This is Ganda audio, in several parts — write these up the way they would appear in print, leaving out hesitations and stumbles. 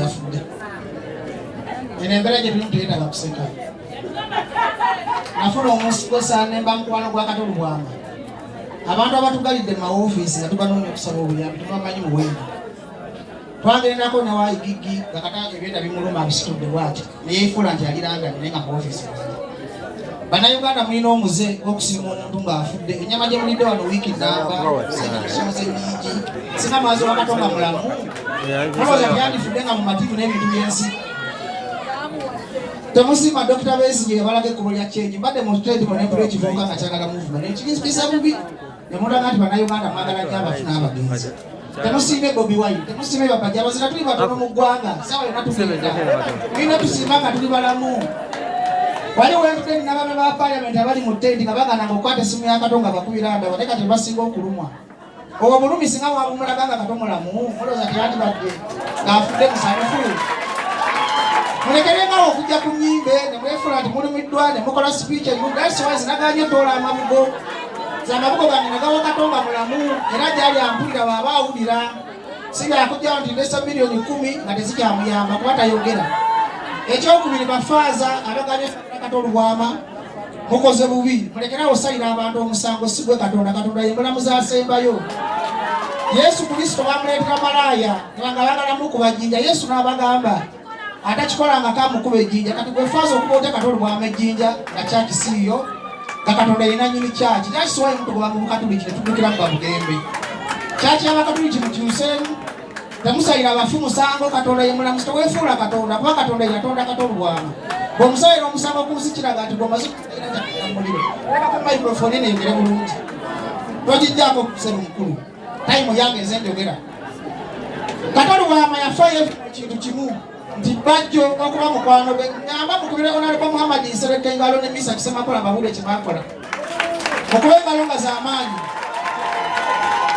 yafudde. Eno embeera gye tulimu teyetaaga kuseka. Nafuna omusigosa ne mba mukwano gwa Katolu Bwama. Abantu abatugalidde mu mawofiisi nga tubanoonya okusaba obuyambi tubamanyi muwendo. Twagendako ne Waigigi nga Katange ebyenda bimuluma abisitudde bw'ati ne yeefuula nti alirangane naye nga mu woofiisi bwali. Bannayuganda mulina omuze gw'okusiima omuntu ng'afudde. Ennyama gye mulidde wano wiiki nnamba singa nnyingi singa maazi wa Katonda mulamu mulowooza byandifudde nga mu mativu n'ebintu by'ensi. Temusiima Dr. Besigye yabalaga ekkubo lya change mbadde mu state ne ekivubuka nga kyagala movement ekigisa bubi ne mulaga nti bannayuganda mwagala nnyo abafuna abagenzi. Temusiime Bobi Wine, temusiime babajja abazira tuli batono mu ggwanga saawa yonna tugenda tulina tusiima nga tuli balamu. Waliwo entudde n'abaami ba Parliament abali mu ttenti nga bagana ng'okwata essimu ya Katonda bakubira ndaba naye kati basinga okulumwa. Obwo bulumi singa mwabumulaga nga Katonda mulamu mulowooza teyandibadde ng'afudde musanyufu. Mulekerengawo okujja ku nnyimbe ne mwefuula nti mulumiddwa ne mukola speech emu that's why zinaganye otoola amabugo. Zamabugo gange nagawa Katonda mulamu era gyali ampulira bw'aba awulira. Singa yakujjawo nti ndesa miliyoni 10 nga tezikyamuyamba kuba tayogera. Ekyokubiri bafaaza abaganye Katolu Bwama mukoze bubi. Mulekerawo osalira abantu omusango si gwe Katonda. Katonda ye mulamuzi asembayo. Yesu Kristo bamuleetera malaaya nga bagala mukuba jjinja. Yesu n'abagamba atakikolanga kamukuba ejjinja. Kati gwe faaza okuba ote Katolu Bwama ejjinja nga kyaki siiyo nga Katonda yina nyini kyaki. Kyakisiwayo muntu gwe bamu Bukatuliki ne tuddukiramu babugembe. Kyaki y'Abakatuliki mukyuseemu. Temusalira abafu musango. Katonda ye mulamuzi teweefuula Katonda kuba Katonda ye yatonda Katolu Bwama. Bw'omusalira omusango ku nsi kiraga nti gw'omaze kutalina muliro. Leka ku microphone neengere bulungi. Togijjaako kusera omukulu. Tayimu yange nze njogera. Katolu Bwama yafaayo ekintu kimu nti bajjo okuba mukwano gwe nyamba mukubire Honorable Muhammad Nsereko engalo ne Misa Kisemakola babule kyebakola. Mukube engalo nga z'amaanyi.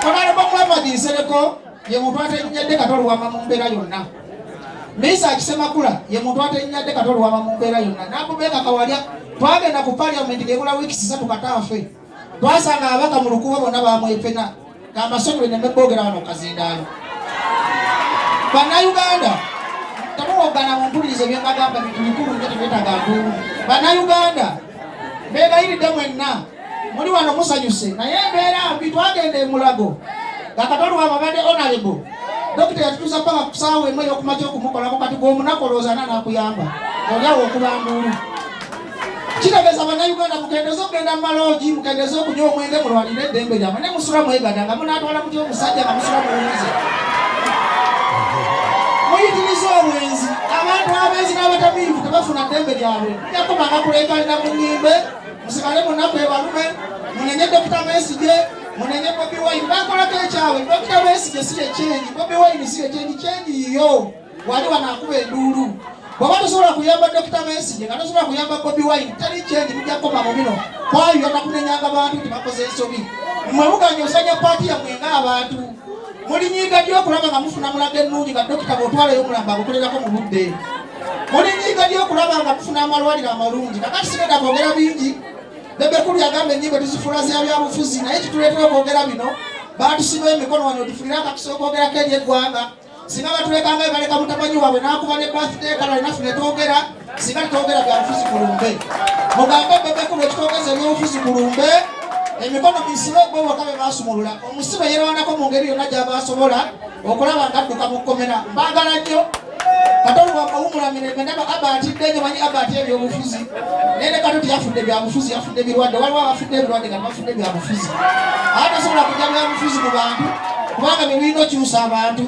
Honorable Muhammad Nsereko ye muntu atennyedde Katolu Bwama mu mbeera yonna. Misa Kisemakula ye muntu atennyadde Katolu Bwama mu mbeera yonna. N'akubeeka Kawalya twagenda ku Parliament ng'ebula wiiki 3 kataafe. Twasanga ababaka mu lukubo bonna bamwepena ng'amasomero ne meboogera wano Kazindaalo. Bannayuganda temuwoggana mu mpulirizo bye mbagamba bintu bikulu nnyo tebyetaaga nduulu. Bannayuganda mbeegayiridde mwenna muli wano musanyuse naye embeera mbi twagenda e Mulago nga Katolu Bwama abadde honorable. Dokita yatutuusa paka ku ssaawa emu ey'okumakya okumukolako kati gw'omunaku olowooza n'anaakuyamba olyawo okuba nduulu. Kitegeeza bannayuganda mukendeeze okugenda mu maloogi mukendeeze okunywa omwenge mulwanire eddembe lyammwe ne musula mwegada nga munaatwala mutya omusajja nga musula mulunze. Muyitirize obwenzi. Abantu abenzi n'abatamiivu tebafuna ddembe lyabwe. Mujakomanga kuleekalira mu nnyimbe musigale munaku ebalume munenye Dr. Besigye munenye Bobi Wine bakolako ekyabwe. Dr. Besigye si ekyenyi, Bobi Wine si ekyenyi, kyenyi yiyo wali wanaakuba enduulu. Bw'oba tosobola kuyamba Dr. Besigye nga tosobola kuyamba Bobi Wine teri kyenyi mujja kukoma mu bino kwayonna kunenyanga abantu nti bakoze ensobi. Mmwe muganya osanya paati yammwe ng'abantu. Mulinyiiga nnyo okulaba nga mufuna mulago ennungi nga Dokita bw'otwalayo omulamba agukolerako mu budde. Mulinyiiga nnyo okulaba nga mufuna amalwaliro amalungi. Kakati sigenda kwogera bingi. Bebekulu yagamba ennyimbe tuzifuula za byabufuzi naye kituleetera okwogera bino baatusiba emikono wano tufulire akakiso okwogerako eri eggwanga. Singa batulekanga baleka mutamanyi waabwe n'akuba ne birthday kalali naffe ne twogera singa tutwogera byabufuzi ku lumbe. Mugambe Bebekulu ekitwogeza ebyobufuzi ku lumbe emikono misibe bo wakabe basumulula omusibe yeerawanako mu ngeri yonna gy'abasobola okulaba nga adduka mu kkomera. Mbaagala nnyo Katolu Bwama wumulamire ndaba abaatidde nyo manyi abaati ebyobufuzi naye ne Katoti yafudde byabufuzi yafudde birwadde waliwo abafudde ebirwadde nga tebafudde byabufuzi. Ate tasobola kujja byabufuzi mu bantu kubanga bibiina okyusa abantu.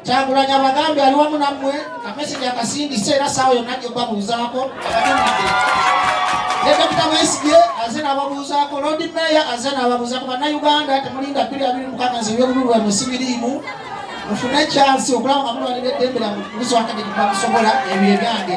Kyagulanyi abagambe ali wamu nammwe kamesegi akasindise era saawa yonna gyobabuuzaako abatundidde. Ne Dr. Besigye aze n'ababuuzaako Lord Mayor aze n'ababuuzaako. Bannayuganda temulinda 2026 nze ebyobululu bwammwe si biriimu. Mufune chance okulaba nga mulwanira eddembe lyammwe ku buso akadde gye musobola ebyo ebyange.